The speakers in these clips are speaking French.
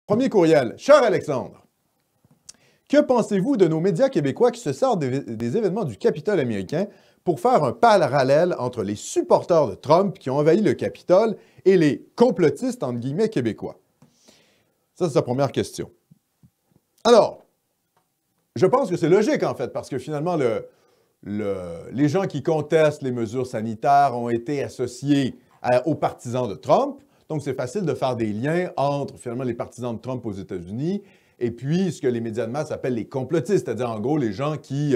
Premier courriel. Cher Alexandre, que pensez-vous de nos médias québécois qui se servent des événements du Capitole américain pour faire un parallèle entre les supporters de Trump qui ont envahi le Capitole et les complotistes, entre guillemets, québécois? Ça, c'est sa première question. Alors, je pense que c'est logique, en fait, parce que finalement, les gens qui contestent les mesures sanitaires ont été associés aux partisans de Trump. Donc, c'est facile de faire des liens entre, finalement, les partisans de Trump aux États-Unis et puis ce que les médias de masse appellent les complotistes, c'est-à-dire, en gros, les gens qui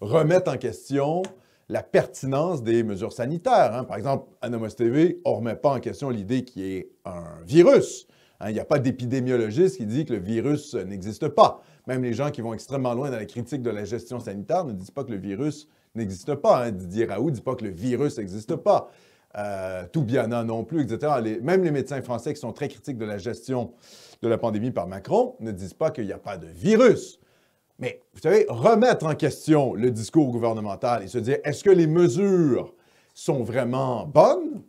remettent en question la pertinence des mesures sanitaires. Hein. Par exemple, à Nomos TV, on ne remet pas en question l'idée qu'il y ait un virus. Hein, il n'y a pas d'épidémiologiste qui dit que le virus n'existe pas. Même les gens qui vont extrêmement loin dans la critique de la gestion sanitaire ne disent pas que le virus n'existe pas. Hein. Didier Raoult ne dit pas que le virus n'existe pas. Toubiana non plus, etc. Même les médecins français qui sont très critiques de la gestion de la pandémie par Macron ne disent pas qu'il n'y a pas de virus. Mais, vous savez, remettre en question le discours gouvernemental et se dire, est-ce que les mesures sont vraiment bonnes?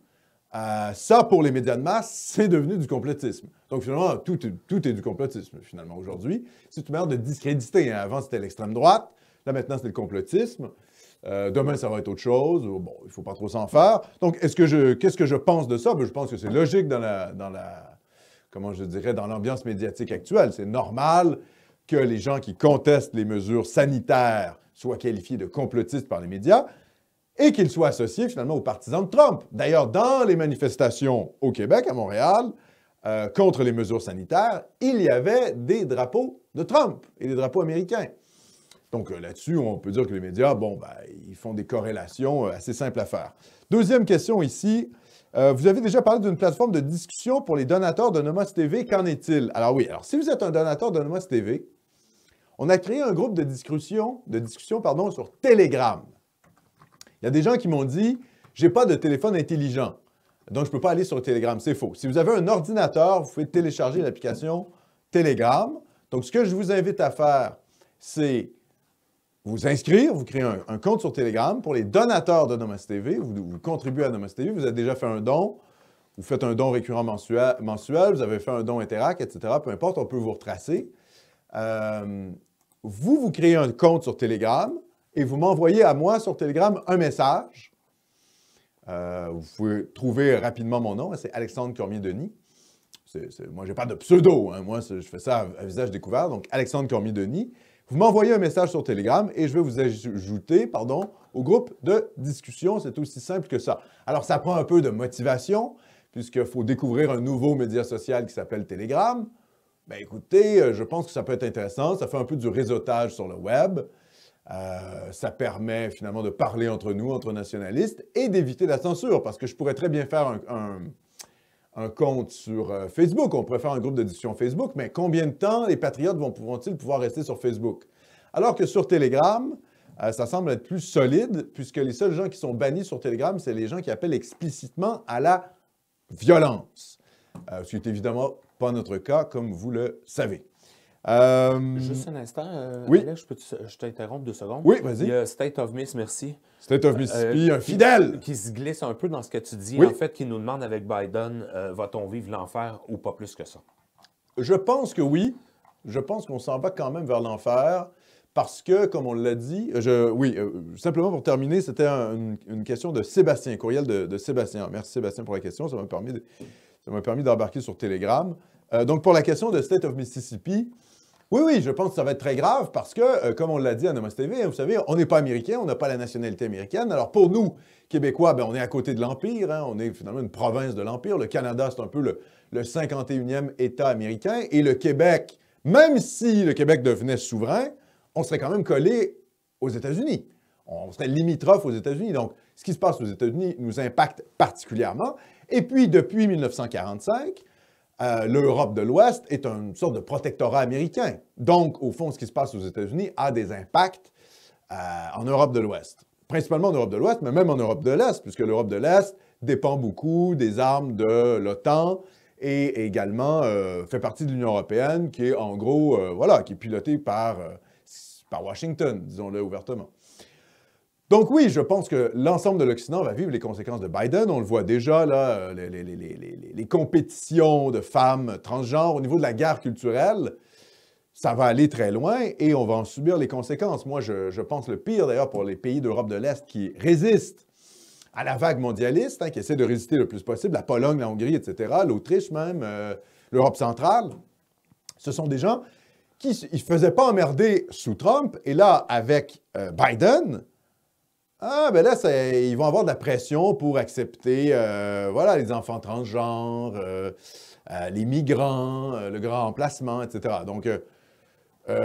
Ça, pour les médias de masse, c'est devenu du complotisme. Donc, finalement, tout est du complotisme, finalement, aujourd'hui. C'est une manière de discréditer. Hein. Avant, c'était l'extrême droite. Là, maintenant, c'est le complotisme. Demain, ça va être autre chose. Bon, il ne faut pas trop s'en faire. Donc, qu'est-ce que je pense de ça? Bien, je pense que c'est logique dans comment je dirais, dans l'ambiance médiatique actuelle. C'est normal que les gens qui contestent les mesures sanitaires soient qualifiés de complotistes par les médias et qu'ils soient associés finalement aux partisans de Trump. D'ailleurs, dans les manifestations au Québec, à Montréal, contre les mesures sanitaires, il y avait des drapeaux de Trump et des drapeaux américains. Donc là-dessus, on peut dire que les médias, ils font des corrélations assez simples à faire. Deuxième question ici. Vous avez déjà parlé d'une plateforme de discussion pour les donateurs de Nomos TV. Qu'en est-il? Alors oui, si vous êtes un donateur de Nomos TV, on a créé un groupe de discussion sur Telegram. Il y a des gens qui m'ont dit « J'ai pas de téléphone intelligent, donc je ne peux pas aller sur Telegram ». C'est faux. Si vous avez un ordinateur, vous pouvez télécharger l'application Telegram. Donc, ce que je vous invite à faire, c'est vous inscrire, vous créez un compte sur Telegram pour les donateurs de Nomos TV. Vous contribuez à Nomos TV, vous avez déjà fait un don, vous faites un don récurrent mensuel, vous avez fait un don Interac, etc. Peu importe, on peut vous retracer. Vous créez un compte sur Telegram et vous m'envoyez à moi sur Telegram un message. Vous pouvez trouver rapidement mon nom, c'est Alexandre Cormier-Denis. Moi, je n'ai pas de pseudo, hein. Moi, je fais ça à visage découvert, donc Alexandre Cormier-Denis. Vous m'envoyez un message sur Telegram et je vais vous ajouter, au groupe de discussion. C'est aussi simple que ça. Alors, ça prend un peu de motivation, puisqu'il faut découvrir un nouveau média social qui s'appelle Telegram. Bien, écoutez, je pense que ça peut être intéressant. Ça fait un peu du réseautage sur le web. Ça permet finalement de parler entre nous, entre nationalistes, et d'éviter la censure, parce que je pourrais très bien faire un compte sur Facebook. On pourrait faire un groupe de discussion Facebook, mais combien de temps les patriotes pourront-ils pouvoir rester sur Facebook? Alors que sur Telegram, ça semble être plus solide, puisque les seuls gens qui sont bannis sur Telegram, c'est les gens qui appellent explicitement à la violence. Ce qui n'est évidemment pas notre cas, comme vous le savez. Juste un instant, oui? Alex, je t'interromps 2 secondes? Oui, vas-y. Il y a State of Miss, merci. State of Mississippi, un fidèle! Qui se glisse un peu dans ce que tu dis, oui? En fait, qui nous demande avec Biden, va-t-on vivre l'enfer ou pas plus que ça? Je pense que oui. Je pense qu'on s'en va quand même vers l'enfer parce que, comme on l'a dit, simplement pour terminer, c'était une question de Sébastien, courriel de Sébastien. Merci Sébastien pour la question, ça m'a permis d'embarquer sur Telegram. Donc, pour la question de State of Mississippi, oui, je pense que ça va être très grave parce que, comme on l'a dit à Nomos TV, vous savez, on n'est pas américain, on n'a pas la nationalité américaine. Alors, pour nous, Québécois, on est à côté de l'Empire, hein, on est finalement une province de l'Empire. Le Canada, c'est un peu le 51e État américain. Et le Québec, même si le Québec devenait souverain, on serait quand même collé aux États-Unis. On serait limitrophe aux États-Unis. Donc, ce qui se passe aux États-Unis nous impacte particulièrement. Et puis, depuis 1945, l'Europe de l'Ouest est une sorte de protectorat américain. Donc, au fond, ce qui se passe aux États-Unis a des impacts en Europe de l'Ouest. Principalement en Europe de l'Ouest, mais même en Europe de l'Est, puisque l'Europe de l'Est dépend beaucoup des armes de l'OTAN et également fait partie de l'Union européenne, qui est en gros, qui est pilotée par Washington, disons-le ouvertement. Donc oui, je pense que l'ensemble de l'Occident va vivre les conséquences de Biden. On le voit déjà, là, les compétitions de femmes transgenres au niveau de la guerre culturelle, ça va aller très loin et on va en subir les conséquences. Moi, je pense le pire d'ailleurs pour les pays d'Europe de l'Est qui résistent à la vague mondialiste, hein, qui essaient de résister le plus possible, la Pologne, la Hongrie, etc., l'Autriche même, l'Europe centrale. Ce sont des gens qui ne faisaient pas emmerder sous Trump et là, avec Biden... Ah, ben là, ils vont avoir de la pression pour accepter, voilà, les enfants transgenres, les migrants, le grand emplacement, etc. Donc,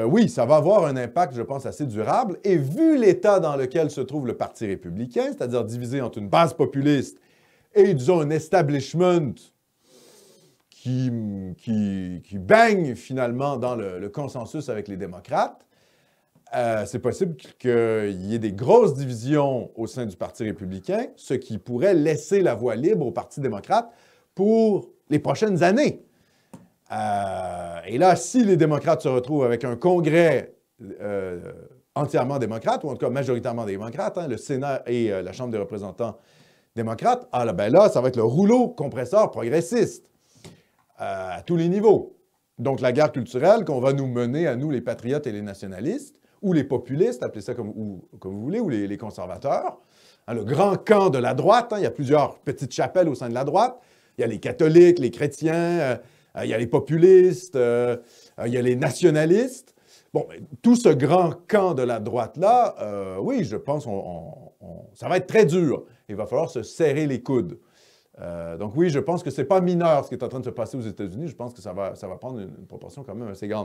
oui, ça va avoir un impact, je pense, assez durable. Et vu l'état dans lequel se trouve le Parti républicain, c'est-à-dire divisé entre une base populiste et, disons, un establishment qui baigne finalement dans le consensus avec les démocrates, c'est possible qu'il y ait des grosses divisions au sein du Parti républicain, ce qui pourrait laisser la voie libre au Parti démocrate pour les prochaines années. Et là, si les démocrates se retrouvent avec un congrès entièrement démocrate, ou en tout cas majoritairement démocrate, hein, le Sénat et la Chambre des représentants démocrates, ah là, ben là, ça va être le rouleau compresseur progressiste à tous les niveaux. Donc la guerre culturelle qu'on va nous mener à nous, les patriotes et les nationalistes, ou les populistes, appelez ça comme vous voulez, ou les conservateurs. Hein, le grand camp de la droite, hein, il y a plusieurs petites chapelles au sein de la droite. Il y a les catholiques, les chrétiens, il y a les populistes, il y a les nationalistes. Bon, tout ce grand camp de la droite-là, oui, je pense que ça va être très dur. Il va falloir se serrer les coudes. Donc oui, je pense que ce n'est pas mineur ce qui est en train de se passer aux États-Unis. Je pense que ça va prendre une proportion quand même assez grande.